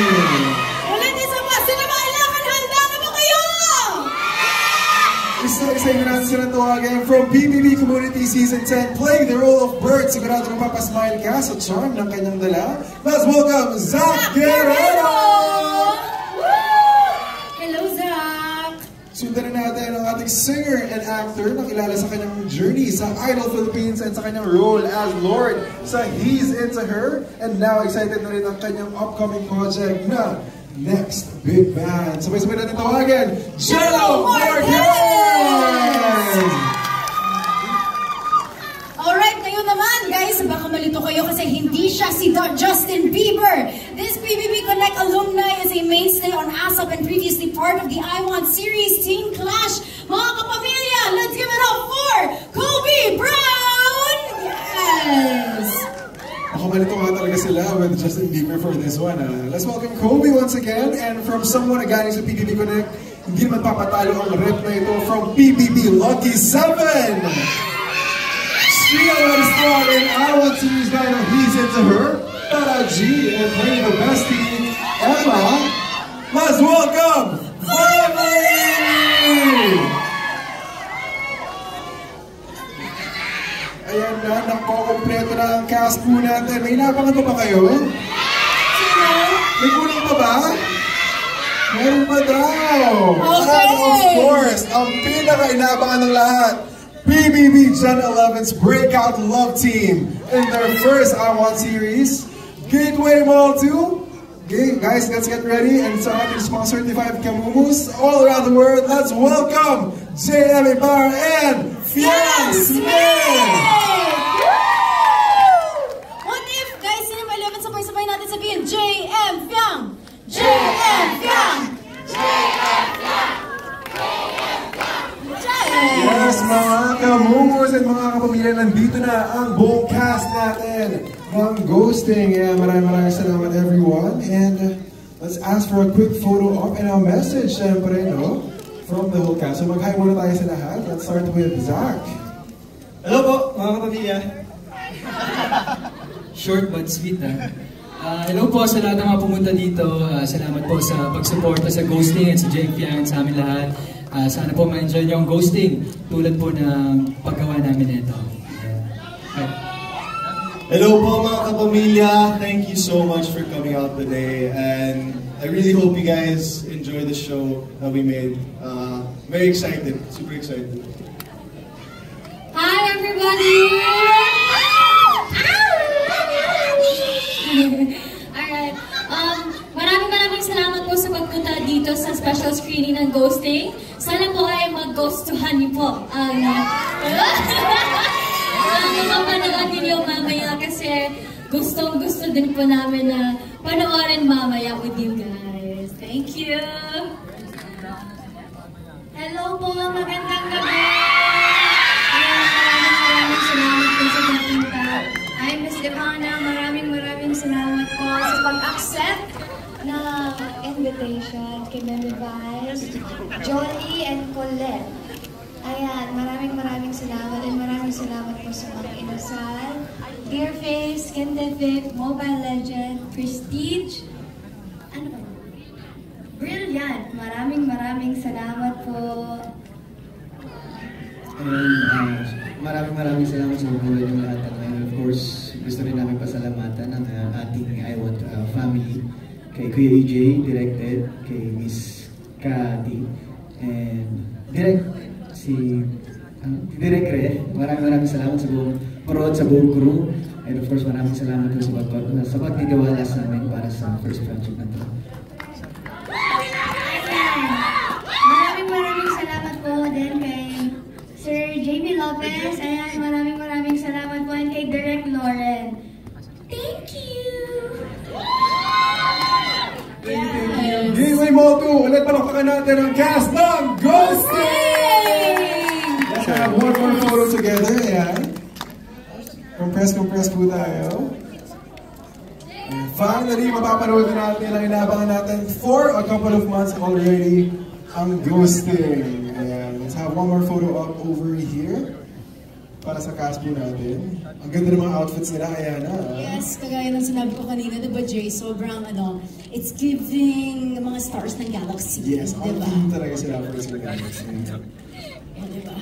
Ulit isa pa, sino ba kailangan? Handa na ba kayo? Isa-isa natin sila tawagan from PBB Community Season 10, playing the role of Bert. Sigurado mapapasmile ka sa charm ng kanyang dala. Let's welcome Zach Guerrero! Hello, Zach! Sundan na natin ang ating singer and actor na kilala sa kanyang journey sa Idol Philippines and sa kanyang role as Lord sa He's Into Her. And now, excited na rin ang kanyang upcoming project na Next Big Band. Sabay-sabay natin tawagan, Jello Marquez! Alright, ngayon naman, guys, baka malito kayo kasi hindi siya si Justin Bieber. This PBB Connect alumni is a mainstay on ASAP and previously part of the I Want series Teen Clash. Mga kapamilya, let's give it up for Kobe Brown! Yes! Baka malito nga talaga sila with Justin Bieber for this one. Let's welcome Kobe once again, and from someone na galing sa PBB Connect, hindi naman papatalo ang rep na ito from PBB Lucky 7! She already starred in I Want series title He's Into Her, Tara G, and playing the bestie, Emma. Let's welcome Family! Ayan na, nakokompleto na ang cast po natin. May inabangan pa ba kayo? Sino? May kulang pa ba? Meron pa daw! Okay! And of course, ang pinaka-inabangan ng lahat, PBB Gen 11's Breakout Love Team in their first I Want series, Gateway Mall 2. Okay, guys, let's get ready. And sa ating mga certified kamumus all around the world, let's welcome JM Ibarra and Fiang Smith! What if, guys, sino ba 11 sabay-sabay natin sabihin? JM Fiang! JM Fiang! JM Fiang! Yes, mga kamumus at mga kapamilya, nandito na ang buong cast natin ng Ghosting. Maraming salamat everyone. And let's ask for a quick photo op and a message, syempre, no? From the whole cast. So mag-hi muna tayo sa lahat. Let's start with Zach. Hello po, mga kapamilya. Short but sweet, ha? Hello po sa lahat ng mga pumunta dito. Salamat po sa pagsuporta sa Ghosting at sa JM Fiang sa amin lahat. Sana po ma-enjoy niyo ang Ghosting tulad po ng paggawa namin ito. Hello po mga kapamilya. Thank you so much for coming out today, and I really hope you guys enjoy the show that we made. Very excited, super excited. Hi everybody! Alright, maraming salamat po sa pagpunta dito sa special screening ng Ghosting. Sana po ay mag-ghostuhan niyo po ang mapanood ninyo mamaya kasi gustong-gusto din po namin na panoorin mamaya with you guys. Thank you! Hello po, magandang gabi! Maraming salamat po sa pagpunta. I'm Miss Ivana, maraming salamat po sa pag-accept na invitation kay Mary Vice, Jolie, and Colette. Ayan, maraming salamat, and maraming salamat po sa mga inasal. Dear Face, Scientific, Mobile Legend, Prestige, ano ba? Brilliant! Maraming salamat po. And maraming salamat sa buhay ng lahat. And of course, gusto rin namin pasalamatan ang ating I Want family. Kay Kuya EJ, directed, kay Miss Kati, and Direk Re. Maraming salamat sa buong parod, sa buong crew. And of course, maraming salamat sa pagtitiwala sa amin para sa first project na ito. Maraming salamat po din kay Sir Jamie Lopez. Ayan, maraming salamat po, and kay Direk Lauren. Thank you! Yes. Gateway Mall 2, ulit palakpakan natin ang cast ng Ghosting! Let's have one more photo together, ayan. Compress po tayo. And finally, mapapanood na natin ang inabangan natin for a couple of months already, ang Ghosting. Ayan, let's have one more photo up over here. para sa cast po natin. Ang ganda ng mga outfits nila, Ayana. Yes, kagaya ng sinabi ko kanina, diba Jay, sobrang it's giving mga stars ng galaxy. Yes, diba? ang talaga sila for sa galaxy. Diba?